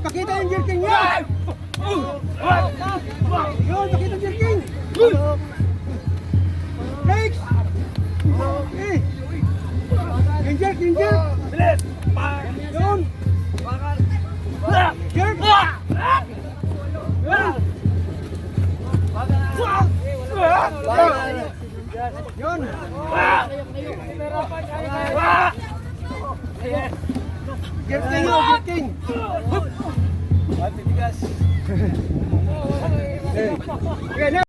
Pakita yung jerking niya! Yun, pakita yung jerking! Next! Okay! Yung jerk! Bilis! Yun! Jerk! Yun! Jerking! Matigas!